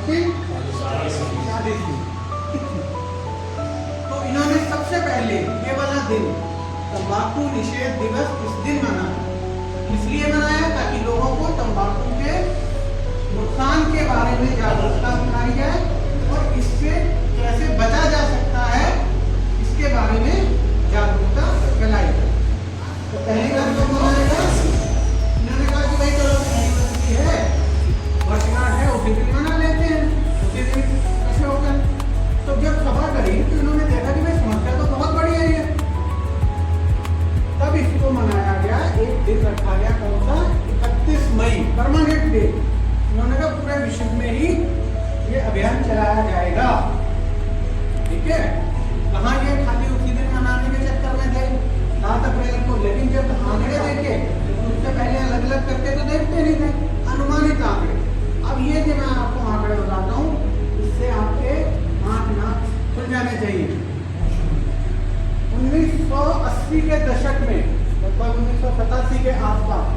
सी 40वीं। तो इन्होंने सबसे पहले ये वाला दिन तंबाकू निषेध दिवस इस दिन मनाया। इसलिए मनाया ताकि लोगों को तंबाकू के नुकसान के बारे में जागरूकता बनाई जाए और इससे कैसे बचा जा सकता है इसके बारे में जागरूकता फैलाई जाए। तो पहली बात तो मनाएगा, इन्होंने कहा कि भाई चलो एनिवर्सरी है, वर्षगांठ है, उसी दिन मना लेते हैं, उसी दिन ऐसे होकर। तो जब खबर करी तो इन्होंने देखा कि भाई समस्या तो बहुत बड़ी है ये, तब इसको मनाया गया, एक दिन रखा गया, कौन सा 31 मई, परमानेंट डे। इन्होंने कहा पूरे विश्व में ही ये अभियान चलाया जाएगा। ठीक है, कहाँ ये खाली उसी दिन मनाने के चक्कर में थे 7 अप्रैल को, लेकिन जब आंकड़े देखे उससे पहले अलग अलग करके तो देखते नहीं थे, अनुमानित आंकड़े। अब ये जो मैं आपको आंकड़े बताता हूँ इससे आपके आंख नाक खुल जाने चाहिए। 1980 के दशक में, लगभग 1987 के आसपास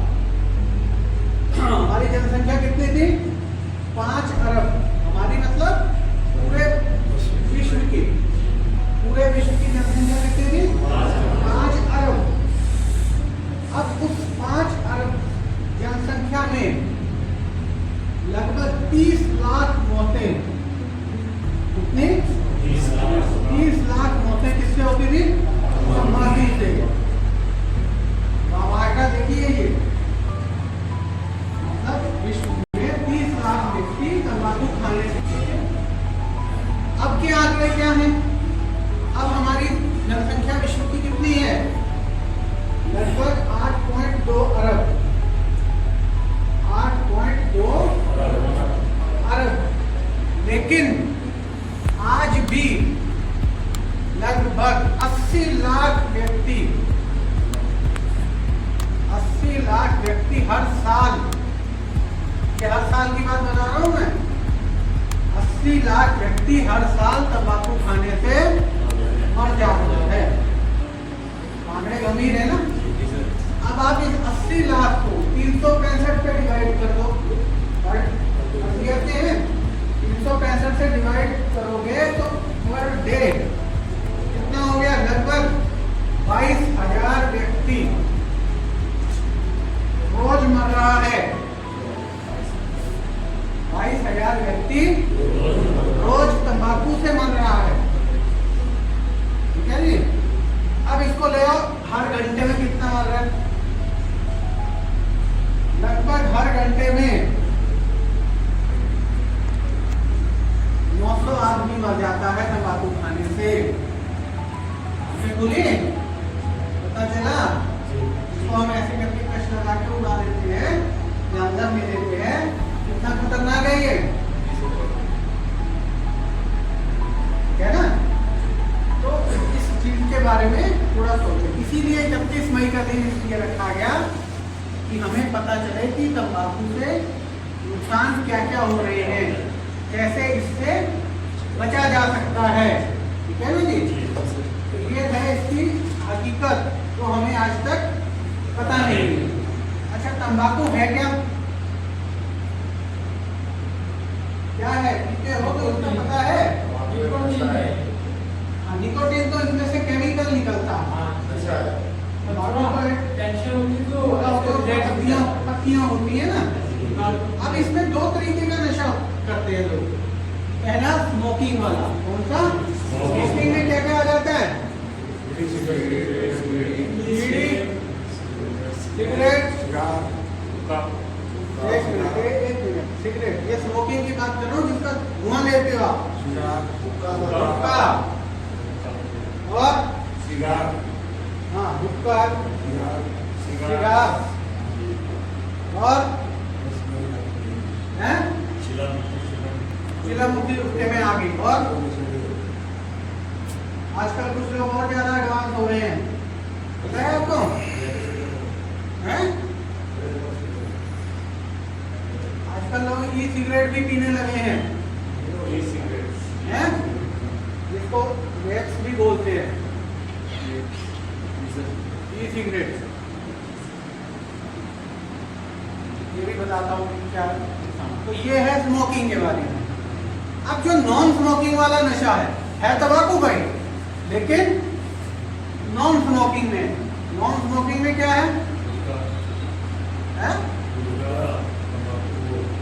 हमारी जनसंख्या कितनी थी? 5 अरब। हमारी मतलब पूरे विश्व की, पूरे विश्व की जनसंख्या कितनी थी? 5 अरब। अब उस 5 अरब जनसंख्या में लगभग 30 लाख मौतें, कितनी? 30 लाख मौतें किससे होती थी? तंबाकू से। आंकड़ा देखिए, ये मतलब विश्व में 30 लाख व्यक्ति तंबाकू खाने से। अब के आंकड़े क्या हैं? अब हमारी जनसंख्या विश्व की कितनी है? लगभग 8.2 अरब। 8.2 अरब। लेकिन आज भी लगभग 80 लाख व्यक्ति, 80 लाख व्यक्ति हर साल, क्या हर साल की बात बता रहा हूं मैं, 80 लाख व्यक्ति हर साल तंबाकू खाने से मर जाता है। आंकड़े गंभीर है ना। अब आप इस 80 लाख को 365 पे डिवाइड कर दो, कहते हैं 365 से डिवाइड करोगे तो पर डे कितना हो गया? लगभग 22,000 व्यक्ति रोज मर रहा है। 22,000 व्यक्ति रोज तंबाकू से मर रहा है। ठीक है जी। अब इसको ले आओ, हर घंटे में कितना मर रहा है? लगभग हर घंटे में 900 आदमी मर जाता है तंबाकू खाने से। बोलिए, पता चला? इसको हम ऐसे करके प्रश्न लगा के उड़ा देते हैं, अंदर में देते हैं। कितना खतरनाक है ये, क्या ना? तो इस चीज के बारे में थोड़ा सोचें। इसीलिए 31 मई का दिन इसलिए रखा गया कि हमें पता चले कि तंबाकू से नुकसान क्या क्या हो रहे हैं, कैसे इससे बचा जा सकता है। ठीक है ना जी? तो ये है इसकी हकीकत, तो हमें आज तक पता नहीं। अच्छा, तंबाकू है क्या? क्या है? पीते हो तो उसका पता है? निकोटीन तो इसमें से केमिकल निकलता है। पत्तियां होती है ना। अब इसमें 2 तरीके का नशा करते हैं लोग। पहला स्मोकिंग वाला। कौन सा? स्मोकिंग में क्या क्या आ जाता है? सिगरेट, एक मिनट, सिगरेट, ये स्मोकिंग की बात कर रहा हूँ जिसका धुआं लेते हो आप। हुक्का और सिगार। हाँ, हुक्का, सिगार और चिलमुखी उसके में आ गई। और आजकल कुछ लोग और ज्यादा एडवांस हो गए हैं, पता है आपको? हैं? आजकल लोग ई सिगरेट भी पीने लगे हैं, हैं? जिसको वैक्स भी बोलते हैं, ई सिगरेट। ये भी बताता हूँ क्या। तो ये है स्मोकिंग के बारे में। अब जो नॉन स्मोकिंग वाला नशा है तंबाकू भाई, लेकिन नॉन स्मोकिंग में क्या है?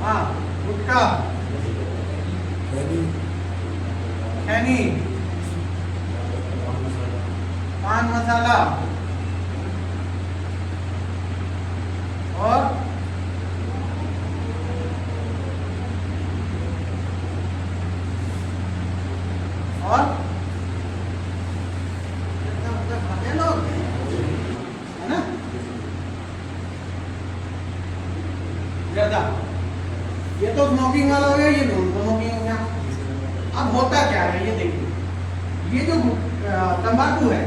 हाँ, गुटखा, खैनी, पान मसाला और खाते लोग, है ना, ज्यादा। ये तो स्मोकिंग वाला हो गया, ये नॉन स्मोकिंग हो गया। अब होता क्या है ये देखिए, ये जो तंबाकू है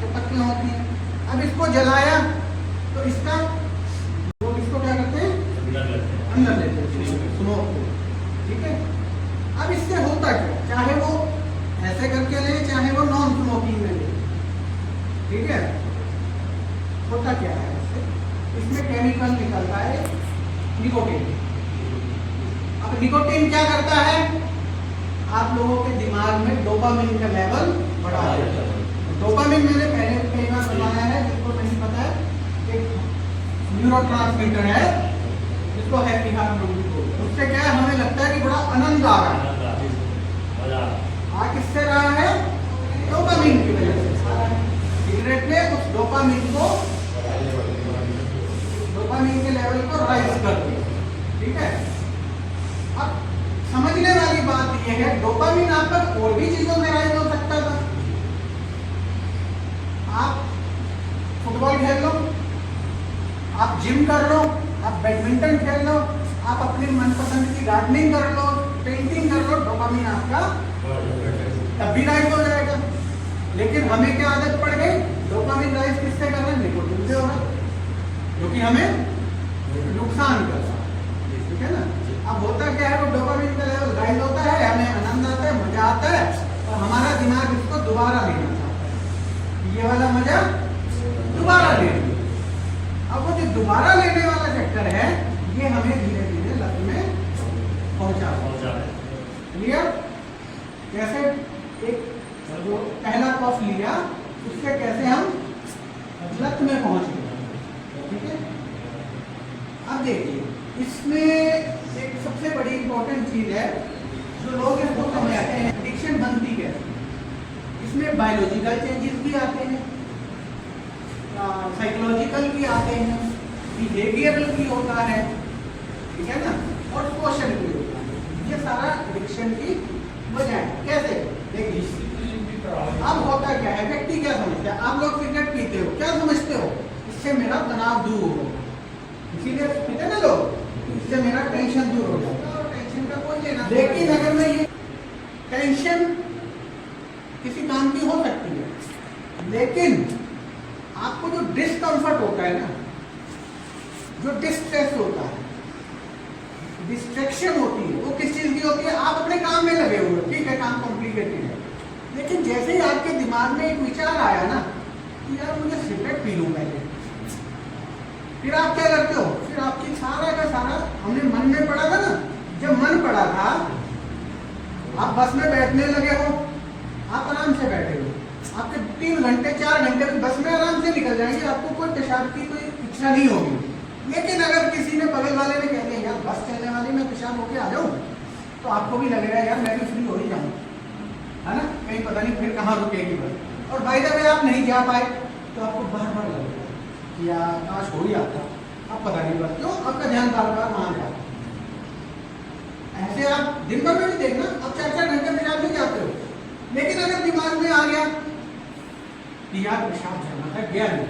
तो पत्तियां होती हैं, अब इसको जलाया तो इसका लोग इसको क्या करते हैं? अंदर लेते हैं स्मोक को, ठीक है। अब इससे होता क्या, चाहे वो ऐसे करके ले चाहे वो नॉन स्मोकिंग में ले, ठीक है, होता क्या है इसमें केमिकल निकलता है निकोटीन। अब निकोटीन क्या करता है? आप लोगों के दिमाग में डोपामिन का लेवल बढ़ा देता है। डोपामिन मैंने पहले कई बार बताया है, जिसको नहीं पता है, एक न्यूरोट्रांसमीटर है जिसको हैप्पी हार्मोन बोलते हैं। उससे क्या है, हमें लगता है कि बड़ा आनंद आ रहा है। आ किससे रहा है? डोपामिन की वजह से। सिगरेट ने उस डोपामिन के लेवल को राइज कर दिया, ठीक है। अब समझने वाली बात यह है, डोपामिन आपका और भी चीजों में राइज हो सकता था। आप फुटबॉल खेल लो, आप जिम कर लो, आप बैडमिंटन खेल लो, आप अपनी मनपसंद की गार्डनिंग कर लो, पेंटिंग कर लो, डोपामिन आपका तब भी राइज हो जाएगा। लेकिन हमें क्या आदत पड़ गई? डोपामिन राइज किससे कर रहे हैं? निकोटीन से हो रहा है, जो कि हमें नुकसान कर रहा है, ठीक है ना। अब होता क्या है, वो डोपामिन का लेवल राइज होता है, हमें आनंद आता है, मजा आता है, और हमारा दिमाग इसको दोबारा लेना चाहता है, ये वाला मजा दोबारा लेना। अब वो जो दोबारा लेने वाला चक्कर है, ये हमें धीरे धीरे लत में पहुंचा है। क्लियर? कैसे एक जो पहला कॉफ लिया, उससे कैसे हम लत में पहुंच गए, ठीक है। अब देखिए, इसमें एक सबसे बड़ी इंपॉर्टेंट चीज है जो लोग इसको समझाते हैं, एडिक्शन बनती कैसे। इसमें बायोलॉजिकल चेंजेस भी आते हैं, साइकोलॉजिकल भी आते हैं, बिहेवियरल भी होता है, ठीक है ना, और सोशल भी होता है। ये सारा एडिक्शन की वजह है। कैसे? देखिए, अब होता क्या है, व्यक्ति क्या समझता है? आप लोग सिगरेट पीते हो, क्या समझते हो? इससे मेरा तनाव दूर होगा, इसीलिए पीते ना लोग, इससे मेरा टेंशन दूर हो जाएगा, और टेंशन का कोई लेना। लेकिन अगर मैं ये टेंशन किसी काम की हो सकती है, लेकिन आपको जो डिस्कम्फर्ट होता है ना, जो डिस्ट्रेस होता है, डिस्ट्रैक्शन होती है, वो किस चीज की होती है? आप अपने काम में लगे हुए, ठीक है, काम कॉम्प्लिकेटेड है, लेकिन जैसे ही आपके दिमाग में एक विचार आया ना कि यार मुझे सिगरेट पी लूं पहले, फिर आप क्या करते हो? फिर आपकी सारा का सारा, हमने मन में पड़ा था ना, जब मन पड़ा था, आप बस में बैठने लगे हो, आप आराम से बैठे हो, आपके 3 घंटे 4 घंटे बस में आराम से निकल जाएंगे, आपको कोई पेशाब की कोई इच्छा नहीं होगी। लेकिन अगर किसी ने, बगल वाले ने कह दिया यार बस चलने वाली, मैं पेशाब होके आ जाऊं, तो आपको भी लगेगा यार मैं भी फ्री हो ही जाऊं, है ना, कहीं पता नहीं फिर कहाँ रुकेगी बस। और बाय द वे आप नहीं जा पाए तो आपको बार बार लगेगा कि यार काश हो ही आता, अब पता नहीं बस क्यों आपका ध्यान बार बार वहां जाता। ऐसे आप दिन भर में भी देखना, अब 4-4 घंटे पेशाब नहीं जाते हो, लेकिन अगर दिमाग में आ गया कि यार पेशाब जाना था, गया नहीं,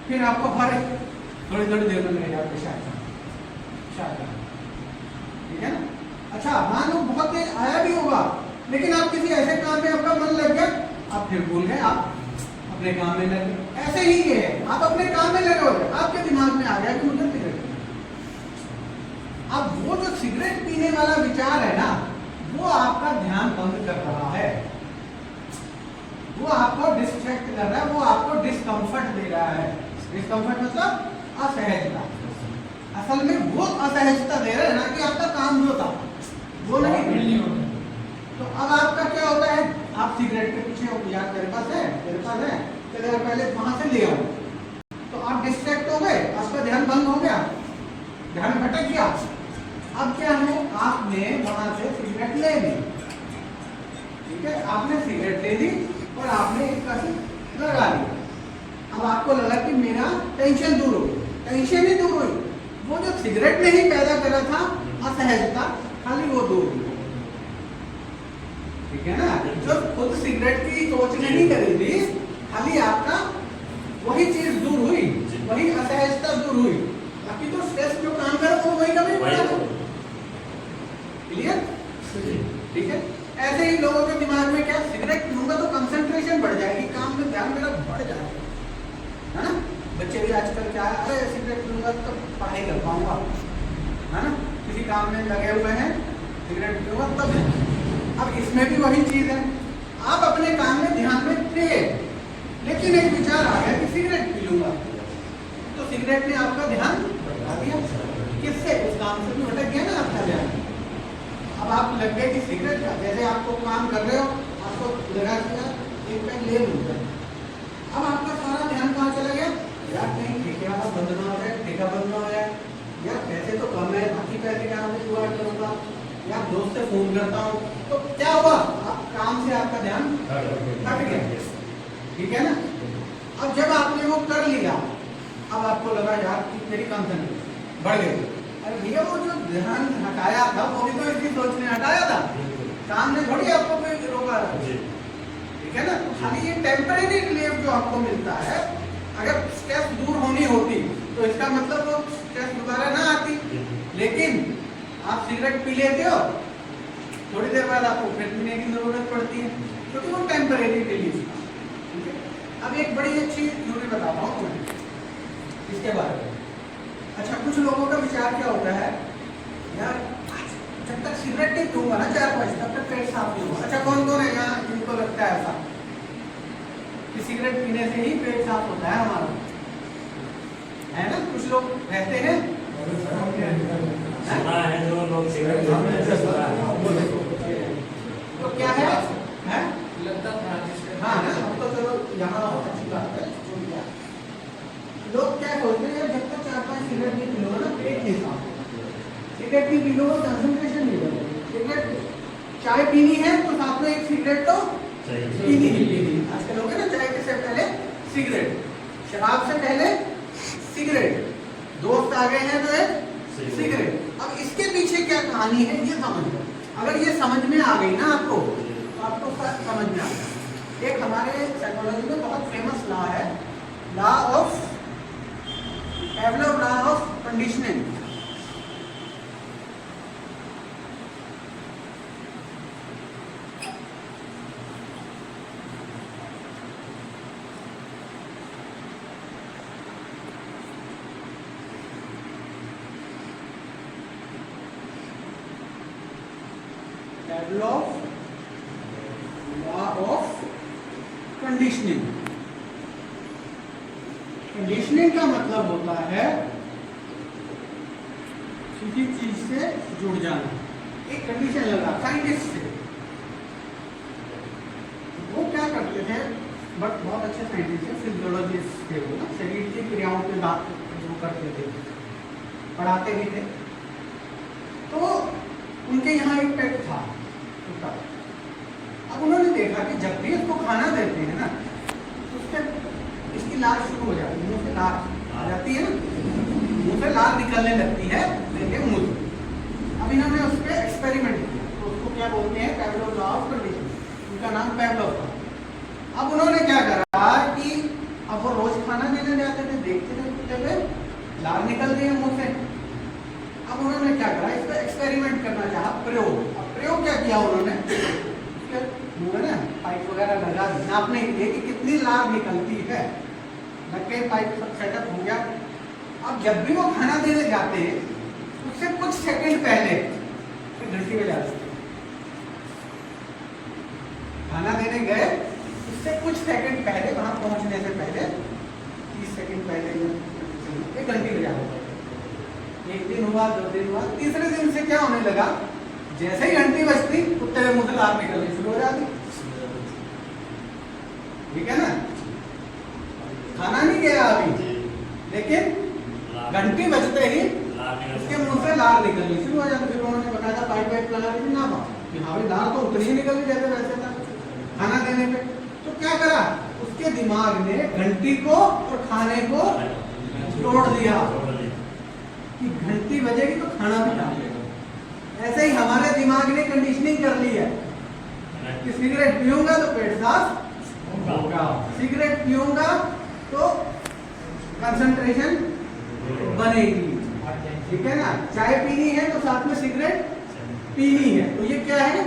फिर आपको हर थोड़ी देर में लगेगा पेशाब, ठीक है ना। अच्छा, मान लो बहुत तेज आया भी होगा, लेकिन आप किसी ऐसे काम में आपका मन लग गया, आप फिर भूल गए, आप अपने काम में लगे। ऐसे ही ये है, आप अपने काम में लगे हो, आपके दिमाग में आ गया कि मुझे सिगरेट पीना। अब वो जो सिगरेट पीने वाला विचार है ना, वो आपका ध्यान भंग कर रहा है, वो आपको डिस्ट्रैक्ट कर रहा है, वो आपको डिस्कम्फर्ट दे रहा है। डिस्कम्फर्ट मतलब असहजता। असल में वो असहजता दे रहा है ना कि आपका काम जो था वो नहीं, कर रहे हैं, चले यार पहले वहां से ले आओ, तो आप डिस्ट्रैक्ट हो गए, आपका ध्यान भंग हो गया, ध्यान भटक गया। अब क्या है, आपने वहां से सिगरेट ले ली, ठीक है, आपने सिगरेट ले ली और आपने एक कसी लगा ली। अब आपको लगा कि मेरा टेंशन दूर हो गई, टेंशन ही दूर हुई, वो जो सिगरेट ने ही पैदा करा था असहजता, खाली वो दूर हुई, ठीक है ना। जो खुद सिगरेट की सोच नहीं करी थी, खाली आपका वही चीज दूर हुई, वही असहजता दूर हुई, बाकी तो स्ट्रेस जो काम करे वो वही का वही पड़ा। क्लियर, ठीक है। ऐसे ही लोगों के दिमाग में क्या, सिगरेट पीऊंगा तो कंसंट्रेशन बढ़ जाएगी, काम में ध्यान मेरा बढ़ जाएगा, है ना। बच्चे भी आजकल क्या है, अरे सिगरेट पीऊंगा तो पढ़ाई कर पाऊंगा, है ना, किसी काम में लगे हुए हैं, सिगरेट पीऊंगा तब। अब इसमें भी वही चीज है, आप अपने काम में ध्यान में थे, लेकिन एक विचार आ गया कि सिगरेट पी लूंगा, तो सिगरेट ने आपका ध्यान भटका दिया, किससे, उस काम से भी भटक गया ना आपका ध्यान। अब आप लग गए कि सिगरेट का, जैसे आपको काम कर रहे हो, आपको लगा कि एक पैक ले लूंगा, अब आपका सारा ध्यान कहाँ चला गया, यार कहीं ठेके वाला बंद ना हो जाए, ठेका बंद ना हो जाए, यार पैसे तो कम है, बाकी पैसे क्या मैं जुगाड़ करूंगा, या दोस्त से फोन करता हूँ, तो क्या हुआ, आप काम से आपका ध्यान हट गया, ठीक है ना। अब जब आपने वो कर लिया, अब आपको लगा यार कि मेरी कंसंट्रेशन बढ़ गई, अरे भैया वो जो ध्यान हटाया था वो भी तो इसकी सोच ने हटाया था, काम ने थोड़ी आपको कोई रोका, ठीक है ना। तो खाली ये टेम्परेरी रिलीफ जो आपको मिलता है, अगर स्ट्रेस दूर होनी होती तो इसका मतलब वो स्ट्रेस दोबारा ना आती, लेकिन आप सिगरेट पी लेते हो, थोड़ी देर बाद आपको फिर पीने की जरूरत पड़ती है, क्योंकि वो टेम्परेरी रिलीफ था, ठीक है। अब एक बड़ी अच्छी थ्योरी बताता हूँ तुम्हें इसके बारे में। अच्छा, कुछ लोगों का विचार क्या होता है, यार जब तक सिगरेट नहीं पीऊंगा ना 4-5 तब तक पेट साफ नहीं होगा। अच्छा, कौन कौन है यहाँ जिनको लगता है ऐसा कि सिगरेट पीने से ही पेट साफ होता है हमारा, है ना। कुछ लोग रहते हैं, सुना है जो लोग सिगरेट तो क्या है लगता था, हाँ ना। अब तो चलो यहाँ अच्छी बात है, लोग क्या सोचते हैं, जब तक 4-5 सिगरेट नहीं पी लोगे ना पेट नहीं साफ होगा, सिगरेट नहीं पी लोगे कंसंट्रेशन नहीं होगा। सिगरेट चाय पीनी है तो साथ में एक सिगरेट तो पीनी ही पीनी। आजकल लोग ना चाय से पहले सिगरेट, शराब से पहले सिगरेट, दोस्त आ गए हैं तो एक सिगरेट। अब इसके पीछे क्या कहानी है ये समझ लो, अगर ये समझ में आ गई ना आपको, तो आपको समझ में आ गया। एक हमारे साइकोलॉजी में बहुत फेमस लॉ है, law of Pavlov law of conditioning। Pavlov law of conditioning। Conditioning का मतलब होता है किसी चीज से जुड़ जाना। एक कंडीशन लगा साइंटिस्ट से, वो क्या करते थे, बट बहुत अच्छे साइंटिस्ट थे, फिजियोलॉजिस्ट थे वो ना, शरीर की क्रियाओं पे बात जो करते थे, पढ़ाते भी थे। तो उनके यहाँ एक पेट था कुत्ता। अब उन्होंने देखा कि जब भी उसको खाना देते हैं ना, तो उसके इसकी लार शुरू हो जाती है, मुंह से लार आ जाती है ना, मुंह से लार निकलने लगती है लेके मुंह से। अब इन्होंने उस पर एक्सपेरिमेंट किया, तो उसको क्या बोलते हैं, पैवलोव लॉ ऑफ कंडीशनिंग, उनका नाम पैवलोव था। अब उन्होंने क्या करा कि अब वो रोज खाना देने जाते थे, देखते थे कुत्ते पे लार निकल रही है मुंह से। अब उन्होंने क्या करा, इस पर एक्सपेरिमेंट करना चाहा, प्रयोग। अब प्रयोग क्या किया उन्होंने, मुंह में ना पाइप वगैरह लगा दी, नापने के लिए कि कितनी लार निकलती है, लग के पाइप सब सेटअप हो गया। अब जब भी वो खाना देने जाते हैं, उससे कुछ सेकंड पहले घंटी बजाते हैं। खाना देने गए, उससे कुछ सेकंड पहले, वहां पहुंचने से पहले 30 सेकंड पहले एक घंटी बजाते। एक दिन हुआ, 2 दिन हुआ, तीसरे दिन से क्या होने लगा, जैसे ही घंटी बजती कुत्ते के मुंह से लार निकलनी शुरू हो जाती, ठीक है ना। लेकिन घंटी बजते ही उसके मुंह से लार निकलनी शुरू हो जाती। फिर उन्होंने बताया पाइप वाइप लगा दी ना कि हाँ भाई लार तो उतनी ही निकलनी जैसे वैसे था खाना देने पे। तो क्या करा, उसके दिमाग ने घंटी को और खाने को जोड़ दिया कि घंटी बजेगी तो खाना भी डालेगा। ऐसे ही हमारे दिमाग ने कंडीशनिंग कर ली है कि सिगरेट पीऊंगा तो पेट साफ होगा, सिगरेट पीऊंगा तो कंसंट्रेशन बनेगी, ठीक है ना। चाय पीनी है तो साथ में सिगरेट पीनी है, तो ये क्या है,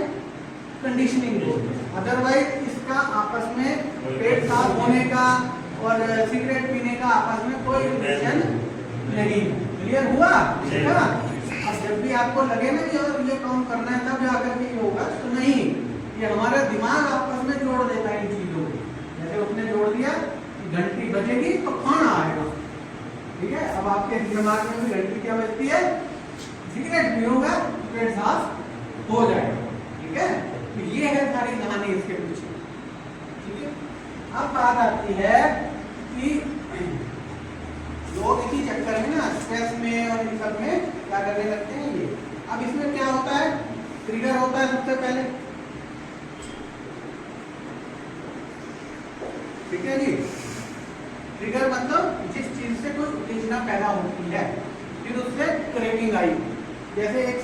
कंडीशनिंग। अदरवाइज इसका आपस में पेट साफ होने का और सिगरेट पीने का आपस में कोई रिलेशन नहीं। क्लियर हुआ? ठीक है ना। अब जब भी आपको लगे ना कि अगर ये काम करना है तब जाकर के होगा, तो नहीं, ये हमारा दिमाग आपस में जोड़ देता है इन चीजों को। जैसे उसने जोड़ दिया कि घंटी बजेगी तो खाना आएगा, ठीक है। अब आपके दिमाग में भी घंटी क्या बजती है, सिगरेट पीऊंगा पेट साफ हो जाएगा, ठीक है। तो ये है सारी कहानी इसके पीछे, ठीक है। अब बात आती है कि लोग इसी चक्कर में ना स्ट्रेस में और इन सब में क्या करने लगते हैं ये। अब इसमें क्या होता है, ट्रिगर होता है सबसे पहले, ठीक है जी। ट्रिगर मतलब जिस चीज से कोई उत्तेजना पैदा होती है, फिर उससे क्रेविंग आई। जैसे एक